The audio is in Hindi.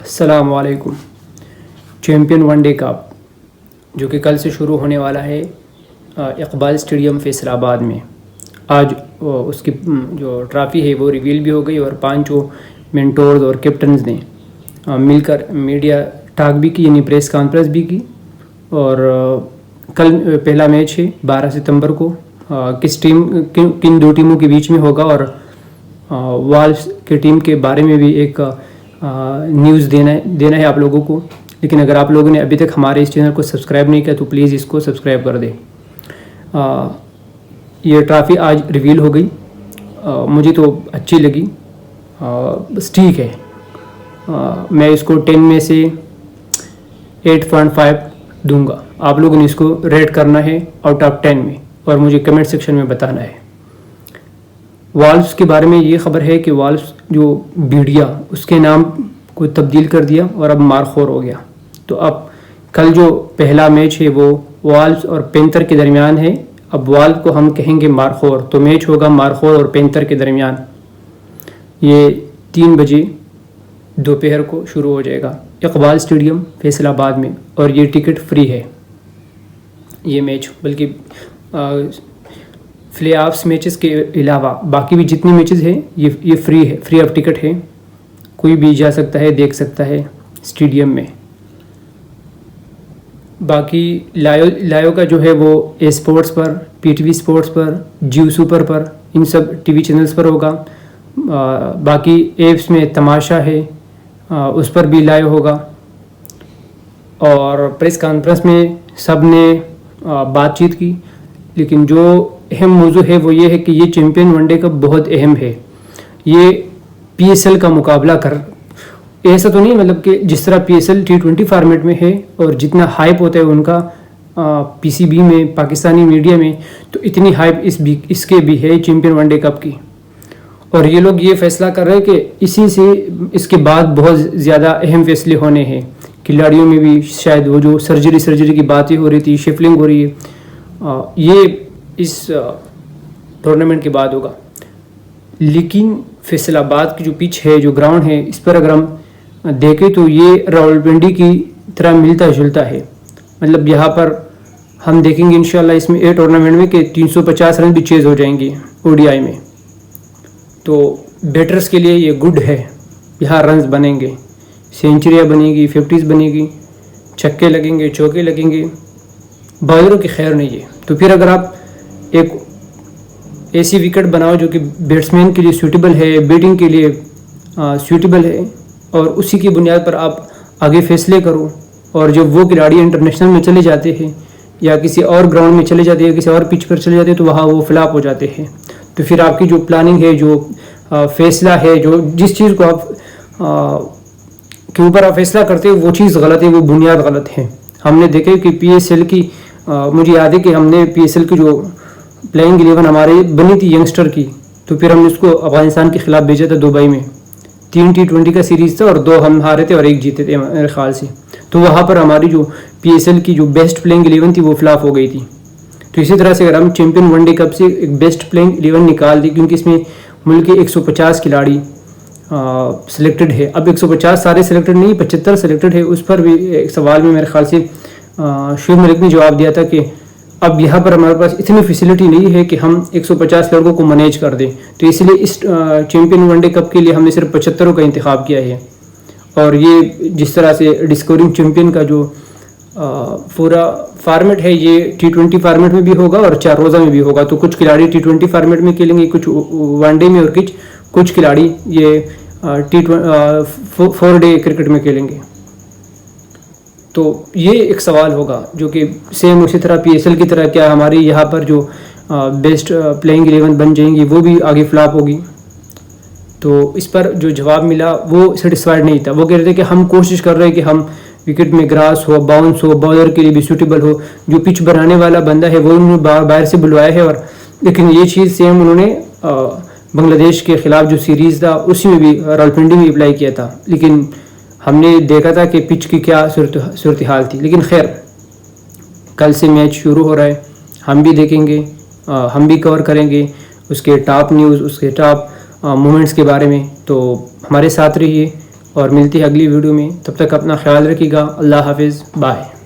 अस्सलामुअलैकुम। चैम्पियन वनडे कप जो कि कल से शुरू होने वाला है इकबाल स्टेडियम फैसलाबाद में। आज उसकी जो ट्रॉफ़ी है वो रिवील भी हो गई और पांचों मेंटोर्स और कैप्टन्स ने मिलकर मीडिया टॉक भी की, यानी प्रेस कॉन्फ्रेंस भी की। और कल पहला मैच है 12 सितंबर को, किन दो टीमों के बीच में होगा और वॉल्व्स की टीम के बारे में भी एक न्यूज़ देना है आप लोगों को। लेकिन अगर आप लोगों ने अभी तक हमारे इस चैनल को सब्सक्राइब नहीं किया तो प्लीज़ इसको सब्सक्राइब कर दें। ये ट्रॉफ़ी आज रिवील हो गई, मुझे तो अच्छी लगी, बस ठीक है। मैं इसको 10 में से 8.5 दूंगा। आप लोगों ने इसको रेट करना है आउट ऑफ 10 में और मुझे कमेंट सेक्शन में बताना है। वॉल्व्स के बारे में ये खबर है कि वॉल्व्स जो भेड़िया उसके नाम को तब्दील कर दिया और अब मारखोर हो गया। तो अब कल जो पहला मैच है वो वॉल्व्स और पेंथर के दरमियान है। अब वॉल्व को हम कहेंगे मारखोर, तो मैच होगा मारखोर और पेंथर के दरमियान। ये 3 बजे दोपहर को शुरू हो जाएगा इकबाल स्टेडियम फैसलाबाद में और ये टिकट फ्री है ये मैच। बल्कि प्ले ऑफ्स मैचेस के अलावा बाकी भी जितने मैचेस हैं ये फ्री है, फ्री ऑफ टिकट है। कोई भी जा सकता है, देख सकता है स्टेडियम में। बाकी लाइव का जो है वो ए स्पोर्ट्स पर, पीटीवी स्पोर्ट्स पर, जियो सुपर पर, इन सब टीवी चैनल्स पर होगा। बाकी एप्स में तमाशा है, उस पर भी लाइव होगा। और प्रेस कॉन्फ्रेंस में सब ने बातचीत की, लेकिन जो अहम मौजू है वो ये है कि ये चैम्पियन वनडे कप बहुत अहम है। ये पीएसएल का मुकाबला कर, ऐसा तो नहीं मतलब कि जिस तरह पीएसएल T20 फॉर्मेट में है और जितना हाइप होता है उनका पीसीबी में, पाकिस्तानी मीडिया में, तो इतनी हाइप इसके भी है चैम्पियन वनडे कप की। और ये लोग ये फैसला कर रहे हैं कि इसी से इसके बाद बहुत ज़्यादा अहम फैसले होने हैं। खिलाड़ियों में भी शायद वो जो सर्जरी की बातें हो रही थी, शिफलिंग हो रही है, ये इस टूर्नामेंट के बाद होगा। लेकिन फैसलाबाद की जो पिच है, जो ग्राउंड है, इस पर अगर हम देखें तो ये रावलपिंडी की तरह मिलता जुलता है। मतलब यहाँ पर हम देखेंगे इंशाल्लाह इसमें ये टूर्नामेंट में कि 350 रन भी चेज हो जाएंगे ओडीआई में। तो बैटर्स के लिए ये गुड है, यहाँ रन्स बनेंगे, सेंचुरियाँ बनेगी, 50s बनेगी, छक्के लगेंगे, चौके लगेंगे। बॉलरों की खैर नहीं है। तो फिर अगर आप एक ऐसी विकेट बनाओ जो कि बैट्समैन के लिए सूटेबल है, बैटिंग के लिए सूटेबल है, और उसी की बुनियाद पर आप आगे फैसले करो, और जब वो खिलाड़ी इंटरनेशनल में चले जाते हैं या किसी और ग्राउंड में चले जाते हैं, किसी और पिच पर चले जाते हैं, तो वहाँ वो फ्लॉप हो जाते हैं। तो फिर आपकी जो प्लानिंग है, जो फैसला है, जो जिस चीज़ को आप के ऊपर आप फैसला करते हो वो चीज़ गलत है, वो बुनियाद गलत है। हमने देखे कि पीएसएल की मुझे याद है कि हमने पीएसएल की जो प्लेइंग 11 हमारे बनी थी यंगस्टर की, तो फिर हमने उसको अफगानिस्तान के खिलाफ भेजा था दुबई में। 3 T20 का सीरीज़ था और 2 हम हारे थे और 1 जीते थे मेरे ख्याल से। तो वहाँ पर हमारी जो पीएसएल की जो बेस्ट प्लेइंग 11 थी वो फ्लॉप हो गई थी। तो इसी तरह से अगर हम चैम्पियन वनडे कप से एक बेस्ट प्लेइंग 11 निकाल दी, क्योंकि इसमें मुल्क के 150 खिलाड़ी सिलेक्टेड है। अब 150 सारे सिलेक्टेड नहीं, 75 सिलेक्टेड है। उस पर भी एक सवाल में मेरे ख्याल से शुभ मलिक ने जवाब दिया था कि अब यहाँ पर हमारे पास इतनी फैसिलिटी नहीं है कि हम 150 लड़कों को मैनेज कर दें। तो इसलिए इस चैम्पियन वनडे कप के लिए हमने सिर्फ 75 का इंतखाब किया है। और ये जिस तरह से डिस्कवरिंग चैम्पियन का जो पूरा फार्मेट है, ये T20 फार्मेट में भी होगा और 4 रोज़ा में भी होगा। तो कुछ खिलाड़ी T20 फार्मेट में खेलेंगे, कुछ वनडे में, और कुछ खिलाड़ी ये 4 डे क्रिकेट में खेलेंगे। तो ये एक सवाल होगा जो कि सेम उसी तरह पीएसएल की तरह क्या हमारी यहाँ पर जो बेस्ट प्लेइंग 11 बन जाएंगी वो भी आगे फ्लॉप होगी। तो इस पर जो जवाब मिला वो सेटिस्फाइड नहीं था। वो कह रहे थे कि हम कोशिश कर रहे हैं कि हम विकेट में ग्रास हो, बाउंस हो, बॉलर के लिए भी सूटेबल हो। जो पिच बनाने वाला बंदा है वो उन्होंने बाहर से बुलवाया है। और लेकिन ये चीज़ सेम उन्होंने बांग्लादेश के ख़िलाफ़ जो सीरीज़ था उसी में भी रावलपिंडी में अप्लाई किया था। लेकिन हमने देखा था कि पिच की क्या सूरत हाल थी। लेकिन खैर कल से मैच शुरू हो रहा है, हम भी देखेंगे, हम भी कवर करेंगे उसके टॉप न्यूज़, उसके टॉप मोमेंट्स के बारे में। तो हमारे साथ रहिए और मिलती है अगली वीडियो में। तब तक अपना ख्याल रखिएगा। अल्लाह हाफिज़, बाय।